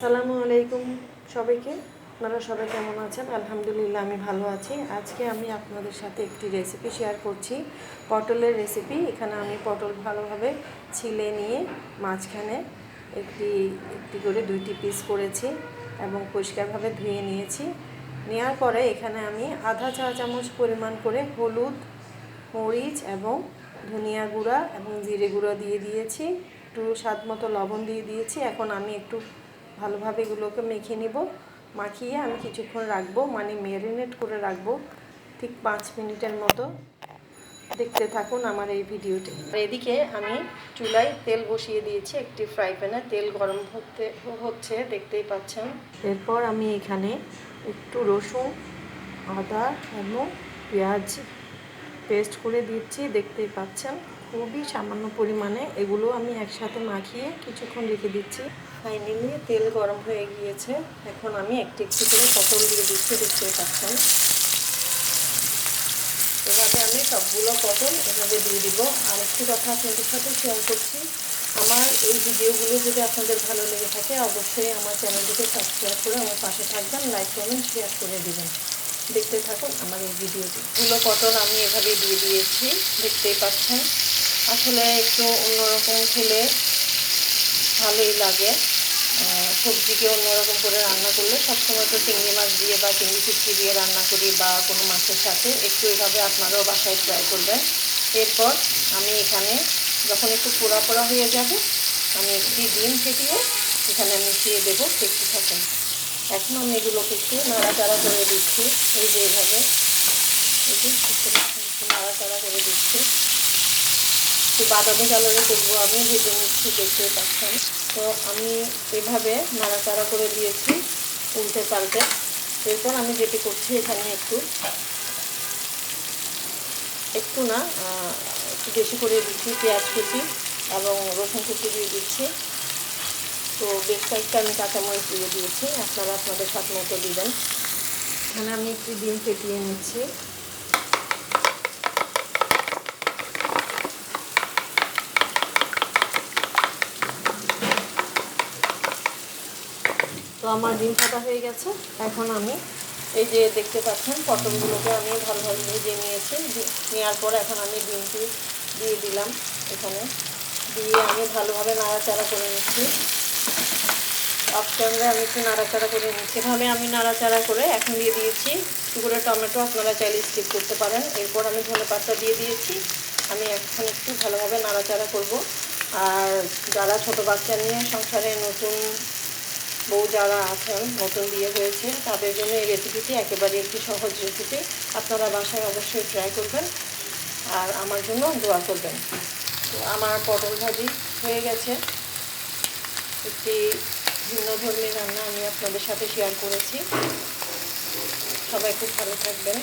আসসালামু আলাইকুম সবাইকে। আপনারা সবাই কেমন আছেন? আলহামদুলিল্লাহ আমি ভালো আছি। আজকে আমি আপনাদের সাথে একটি রেসিপি শেয়ার করছি, পটলের রেসিপি। এখানে আমি পটল ভালোভাবে ছিলে নিয়ে মাঝখানে একটি একটি করে 2টি পিস করেছি এবং পরিষ্কারভাবে ধুয়ে নিয়েছি। নেওয়ার পরে এখানে আমি আধা চা চামচ পরিমাণ করে হলুদ, মরিচ এবং ধনিয়া গুঁড়া এবং জিরে গুঁড়ো দিয়ে দিয়েছি। একটু স্বাদ মতো লবণ দিয়ে দিয়েছি। এখন আমি একটু ভালোভাবে এগুলোকে মেখে নিব। মাখিয়ে আমি কিছুক্ষণ রাখবো, মানে ম্যারিনেট করে রাখবো ঠিক 5 মিনিটের মতো। দেখতে থাকুন আমার এই ভিডিওটি। এদিকে আমি চুলায় তেল বসিয়ে দিয়েছি, একটি ফ্রাই প্যানে তেল গরম হচ্ছে দেখতেই পাচ্ছেন। এরপর আমি এখানে একটু রসুন, আদা এবং পেঁয়াজ পেস্ট করে দিচ্ছি, দেখতেই পাচ্ছেন। খুবই সামান্য পরিমাণে এগুলো আমি একসাথে মাখিয়ে কিছুক্ষণ রেখে দিচ্ছি। ফাইনালি তেল গরম হয়ে গিয়েছে। এখন আমি একটু একটু করে পটল দিয়ে দিচ্ছি, দেখতেই পাচ্ছেন। এভাবে আমি সবগুলো পটল এভাবে দিয়ে দিব। আর একটি কথা আপনাদের সাথে শেয়ার করছি, আমার এই ভিডিওগুলো যদি আপনাদের ভালো লেগে থাকে অবশ্যই আমার চ্যানেলটিকে সাবস্ক্রাইব করে আমার পাশে থাকবেন, লাইক কমেন্ট শেয়ার করে দেবেন। দেখতে থাকুন আমার এই ভিডিওটি। পটল আমি এভাবে দিয়ে দিয়েছি, দেখতেই পাচ্ছেন। আসলে একটু অন্যরকম খেলে ভালোই লাগে। সবজিকে অন্যরকম করে রান্না করলে, সবসময় তো চিংড়ি মাছ দিয়ে বা চিংড়ি শুটকি দিয়ে রান্না করি বা কোনো মাছের সাথে, একটু এভাবে আপনারাও বাসায় ট্রাই করবেন। এরপর আমি এখানে যখন একটু পোড়া পোড়া হয়ে যাবে, আমি একটি ডিম ফেটিয়ে এখানে মিশিয়ে দেবো, দেখতে থাকুন। এখন আমি এগুলোকে একটু নাড়াচাড়া করে দিচ্ছি, এই যে এইভাবে একটু নাড়াচাড়া করে দিচ্ছি। একটু বাদামি কালারে করবো আমি, ভেজে নিচ্ছি, দেখতে পাচ্ছেন। তো আমি এভাবে নাড়াচাড়া করে দিয়েছি উল্টে পাল্টে। এরপর আমি যেটি করছি, এখানে একটু না একটু বেশি করে দিচ্ছি পেঁয়াজ কুচি এবং রসুন কুচি দিয়ে দিচ্ছি। তো বেশ কয়েকটা আমি কাঁচামরিচ দিয়ে দিয়েছি, আপনারা আপনাদের স্বাদ মতো দিবেন। এখানে আমি একটু ডিম ফেটিয়ে নিচ্ছি। তো আমার ডিম ফাটা হয়ে গেছে। এখন আমি এই যে দেখতে পাচ্ছেন পটলগুলোকে আমি ভালোভাবে ভেজে নিয়েছি। নেওয়ার পর এখন আমি ডিমটি দিয়ে দিলাম, এখানে দিয়ে আমি ভালোভাবে নাড়াচাড়া করে নিচ্ছি। অফ ক্যামেরায় আমি একটু নাড়াচাড়া করে নিচ্ছি। এভাবে আমি নাড়াচাড়া করে এখন দিয়ে দিয়েছি একটু করে টমেটো, আপনারা চাইলে স্কিপ করতে পারেন। এরপর আমি ধনেপাতা দিয়ে দিয়েছি। আমি এখন একটু ভালোভাবে নাড়াচাড়া করব। আর যারা ছোটো বাচ্চা নিয়ে সংসারে নতুন বউ যারা আছেন, নতুন বিয়ে হয়েছে, তাদের জন্য এই রেসিপিটি একেবারে একটি সহজ রেসিপি। আপনারা বাসায় অবশ্যই ট্রাই করবেন আর আমার জন্য দোয়া করবেন। তো আমার পটল ভাজি হয়ে গেছে। একটি ভিন্ন ধর্মী রান্না আমি আপনাদের সাথে শেয়ার করেছি। সবাই খুব ভালো থাকবেন।